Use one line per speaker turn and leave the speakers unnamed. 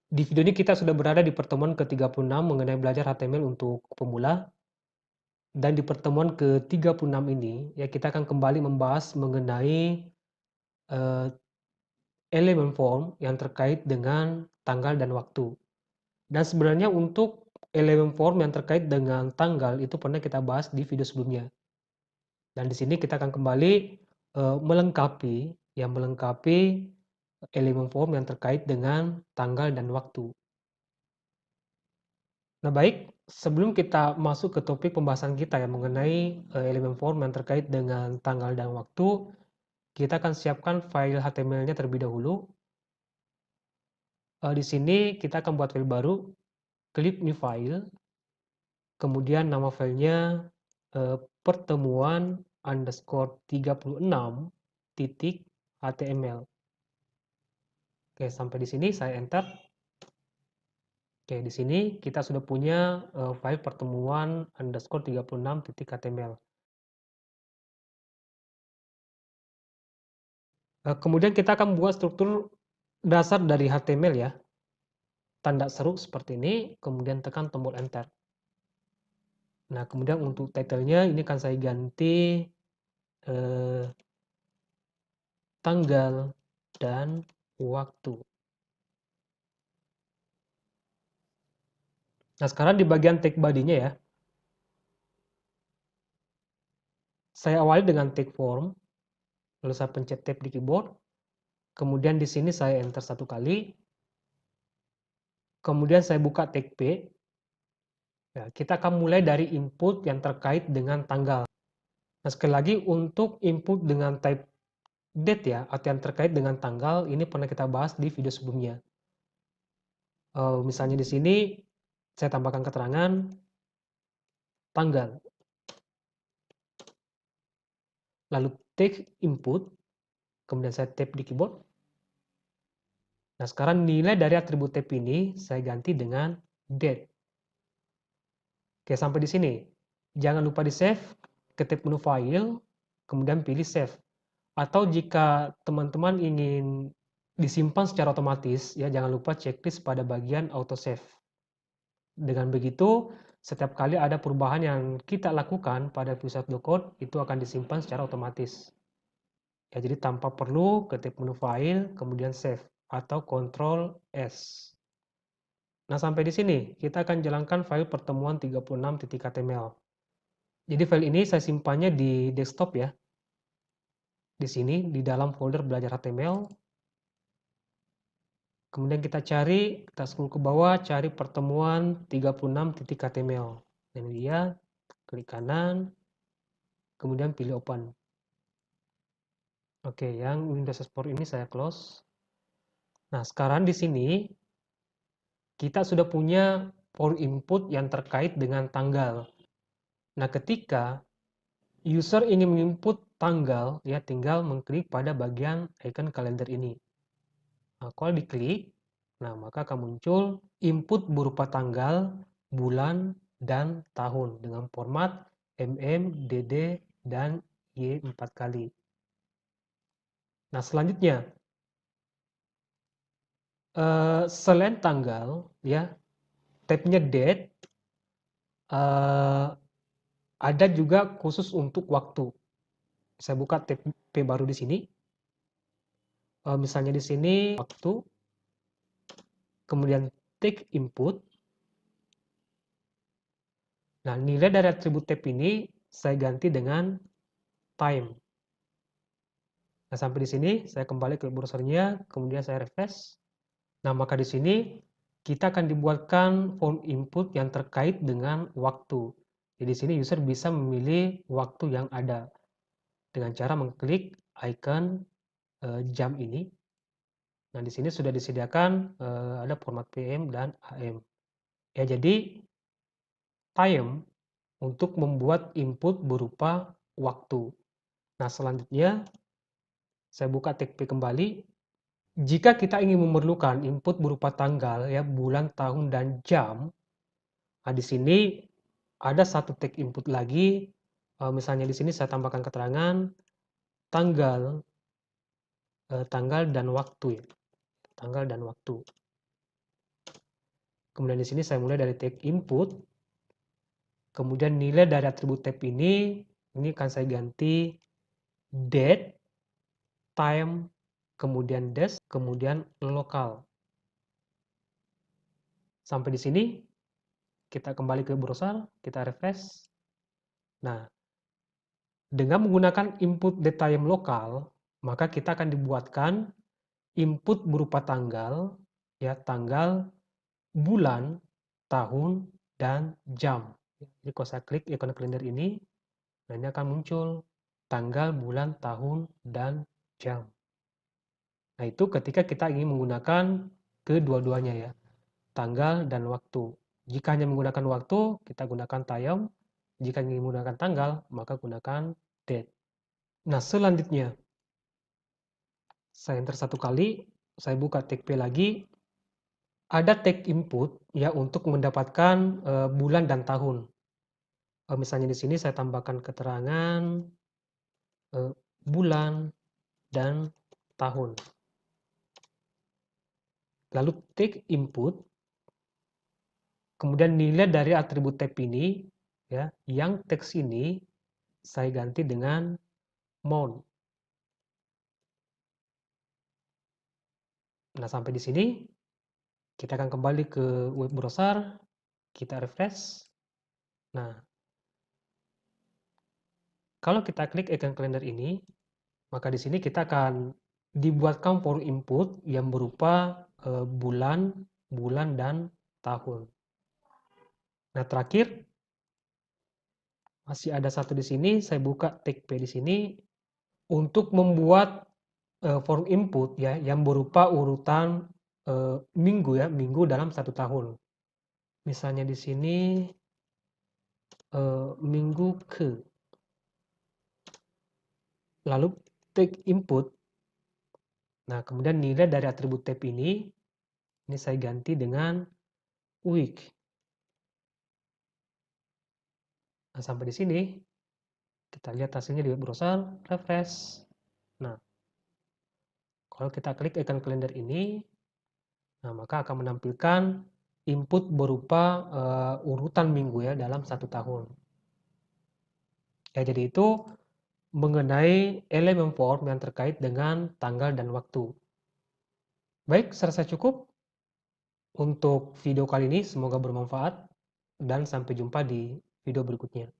Di video ini kita sudah berada di pertemuan ke-36 mengenai belajar HTML untuk pemula. Dan di pertemuan ke-36 ini, ya kita akan kembali membahas mengenai eh, elemen form yang terkait dengan tanggal dan waktu. Dan sebenarnya untuk elemen form yang terkait dengan tanggal itu pernah kita bahas di video sebelumnya. Dan di sini kita akan kembali melengkapi elemen form yang terkait dengan tanggal dan waktu. Nah baik, sebelum kita masuk ke topik pembahasan kita yang mengenai elemen form yang terkait dengan tanggal dan waktu, kita akan siapkan file HTML-nya terlebih dahulu. Di sini kita akan buat file baru, klik new file, kemudian nama filenya pertemuan underscore 36.html. Oke, sampai di sini saya enter. Oke, di sini kita sudah punya file pertemuan underscore 36.html. Kemudian kita akan buat struktur dasar dari HTML ya. Tanda seru seperti ini, kemudian tekan tombol enter. Nah, kemudian untuk title-nya ini akan saya ganti tanggal dan waktu. Nah, sekarang di bagian tag body-nya ya. Saya awali dengan tag form, lalu saya pencet tab di keyboard. Kemudian di sini saya enter satu kali. Kemudian saya buka tag P. Ya, kita akan mulai dari input yang terkait dengan tanggal. Nah, sekali lagi untuk input dengan type date ya, atau yang terkait dengan tanggal, ini pernah kita bahas di video sebelumnya. Misalnya di sini saya tambahkan keterangan tanggal. Lalu text input, kemudian saya tap di keyboard. Nah, sekarang nilai dari atribut tab ini saya ganti dengan date. Oke, sampai di sini. Jangan lupa di save, ke tab menu file, kemudian pilih save. Atau jika teman-teman ingin disimpan secara otomatis, ya jangan lupa checklist pada bagian auto save. Dengan begitu, setiap kali ada perubahan yang kita lakukan pada Visual.code, itu akan disimpan secara otomatis. Ya, jadi tanpa perlu ketik menu file, kemudian save, atau Ctrl S. Nah, sampai di sini, kita akan jalankan file pertemuan 36.html. Jadi file ini saya simpannya di desktop ya. Di sini, di dalam folder belajar HTML. Kemudian kita scroll ke bawah, cari pertemuan 36.html. Ini dia, klik kanan, kemudian pilih open. Oke, yang Windows Explorer ini saya close. Nah, sekarang di sini kita sudah punya form input yang terkait dengan tanggal. Nah, ketika user ingin menginput tanggal, ya tinggal mengklik pada bagian icon kalender ini. Nah, kalau diklik, nah maka akan muncul input berupa tanggal, bulan, dan tahun dengan format DD, dan Y 4 kali. Nah, selanjutnya, selain tanggal, ya, tabnya date, ada juga khusus untuk waktu. Saya buka tab P baru di sini. Misalnya di sini waktu, kemudian take input. Nah, nilai dari atribut tab ini saya ganti dengan time. Nah, sampai di sini saya kembali ke browsernya, kemudian saya refresh. Nah, maka di sini kita akan dibuatkan form input yang terkait dengan waktu. Jadi di sini user bisa memilih waktu yang ada dengan cara mengklik icon jam ini. Nah, di sini sudah disediakan ada format PM dan AM. Ya, jadi time untuk membuat input berupa waktu. Nah, selanjutnya saya buka tag P kembali. Jika kita ingin memerlukan input berupa tanggal, ya, bulan, tahun, dan jam, nah di sini ada satu tag input lagi. Misalnya di sini saya tambahkan keterangan tanggal, tanggal dan waktu, ya. Tanggal dan waktu. Kemudian di sini saya mulai dari tag input. Kemudian nilai dari atribut tab ini akan saya ganti date, time, kemudian dash, kemudian lokal. Sampai di sini, kita kembali ke browser, kita refresh. Nah, dengan menggunakan input date time lokal, maka kita akan dibuatkan input berupa tanggal, ya tanggal, bulan, tahun, dan jam. Jadi kalau saya klik ikon kalender ini, nah ini akan muncul tanggal, bulan, tahun, dan jam. Nah itu ketika kita ingin menggunakan kedua-duanya ya, tanggal dan waktu. Jika hanya menggunakan waktu, kita gunakan time. Jika ingin menggunakan tanggal, maka gunakan date. Nah selanjutnya, saya enter satu kali, saya buka tag P lagi, ada tag input ya untuk mendapatkan bulan dan tahun. Misalnya di sini saya tambahkan keterangan bulan dan tahun. Lalu tag input, kemudian nilai dari atribut tab ini ya, yang teks ini saya ganti dengan month. Nah, sampai di sini kita akan kembali ke web browser, kita refresh. Nah, kalau kita klik ikon kalender ini, maka di sini kita akan dibuatkan form input yang berupa bulan, dan tahun. Nah, terakhir masih ada satu di sini, saya buka tag P di sini untuk membuat form input ya yang berupa urutan minggu ya, minggu dalam satu tahun. Misalnya di sini minggu ke. Lalu tag input. Nah, kemudian nilai dari atribut tab ini saya ganti dengan week. Nah, sampai di sini kita lihat hasilnya di web browser, refresh. Nah, kalau kita klik ikon kalender ini, nah maka akan menampilkan input berupa urutan minggu ya dalam satu tahun. Ya, jadi itu mengenai elemen form yang terkait dengan tanggal dan waktu. Baik, saya rasa cukup untuk video kali ini. Semoga bermanfaat dan sampai jumpa di video berikutnya.